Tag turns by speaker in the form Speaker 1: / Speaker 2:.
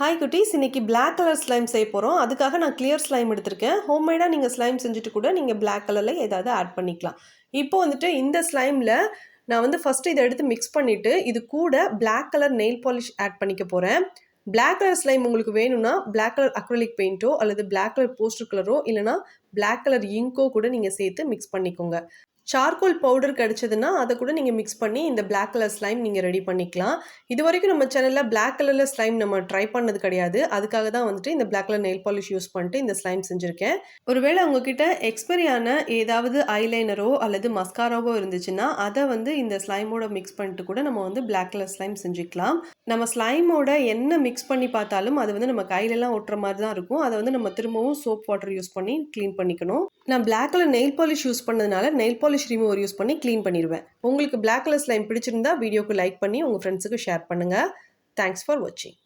Speaker 1: Hi குட்டீஸ், இன்னைக்கு Black colour slime செய்ய போகிறோம். அதுக்காக நான் கிளியர் ஸ்லைம் எடுத்திருக்கேன். ஹோம்மேடாக நீங்கள் ஸ்லைம் செஞ்சுட்டு கூட நீங்கள் Black கலரில் ஏதாவது ஆட் பண்ணிக்கலாம். இப்போ வந்துட்டு இந்த ஸ்லைமில் நான் வந்து ஃபஸ்ட்டு இதை எடுத்து மிக்ஸ் பண்ணிவிட்டு இது கூட Black colour nail polish add பண்ணிக்க போகிறேன். Black கலர் ஸ்லைம் உங்களுக்கு வேணும்னா Black கலர் அக்ரிலிக் பெயிண்ட்டோ அல்லது Black கலர் போஸ்டர் கலரோ இல்லைனா Black கலர் இங்கோ கூட நீங்கள் சேர்த்து மிக்ஸ் பண்ணிக்கோங்க. சார்கோல் பவுடர் கிடச்சதுன்னா அதை கூட நீங்கள் மிக்ஸ் பண்ணி இந்த Black கலர் ஸ்லைம் நீங்கள் ரெடி பண்ணிக்கலாம். இது வரைக்கும் நம்ம சேனலில் Black கலரில் ஸ்லைம் நம்ம ட்ரை பண்ணது கிடையாது. அதுக்காக தான் வந்துட்டு இந்த Black colour nail polish use பண்ணிட்டு இந்த ஸ்லைம் செஞ்சுருக்கேன். ஒருவேளை உங்ககிட்ட எக்ஸ்பைரியான ஏதாவது ஐலைனரோ அல்லது மஸ்காராவோ இருந்துச்சுன்னா அதை வந்து இந்த ஸ்லைமோட மிக்ஸ் பண்ணிட்டு கூட நம்ம வந்து Black கலர் ஸ்லைம் செஞ்சுக்கலாம். நம்ம ஸ்லைமோட என்ன மிக்ஸ் பண்ணி பார்த்தாலும் அது வந்து நம்ம கையிலலாம் ஒட்டுற மாதிரி தான் இருக்கும். அதை வந்து நம்ம திரும்பவும் சோப் வாட்டர் யூஸ் பண்ணி க்ளீன் பண்ணிக்கணும். நான் Black colour nail polish use பண்ணதுனால நெயில் பாலிஷ் ரிமூவர் யூஸ் பண்ணி க்ளீன் பண்ணிடுவேன். உங்களுக்கு Black கலர் ஸ்லைம் பிடிச்சிருந்தா வீடியோக்கு லைக் பண்ணி உங்கள் ஃப்ரெண்ட்ஸுக்கு ஷேர் பண்ணுங்கள். தேங்க்ஸ் ஃபார் வாட்சிங்.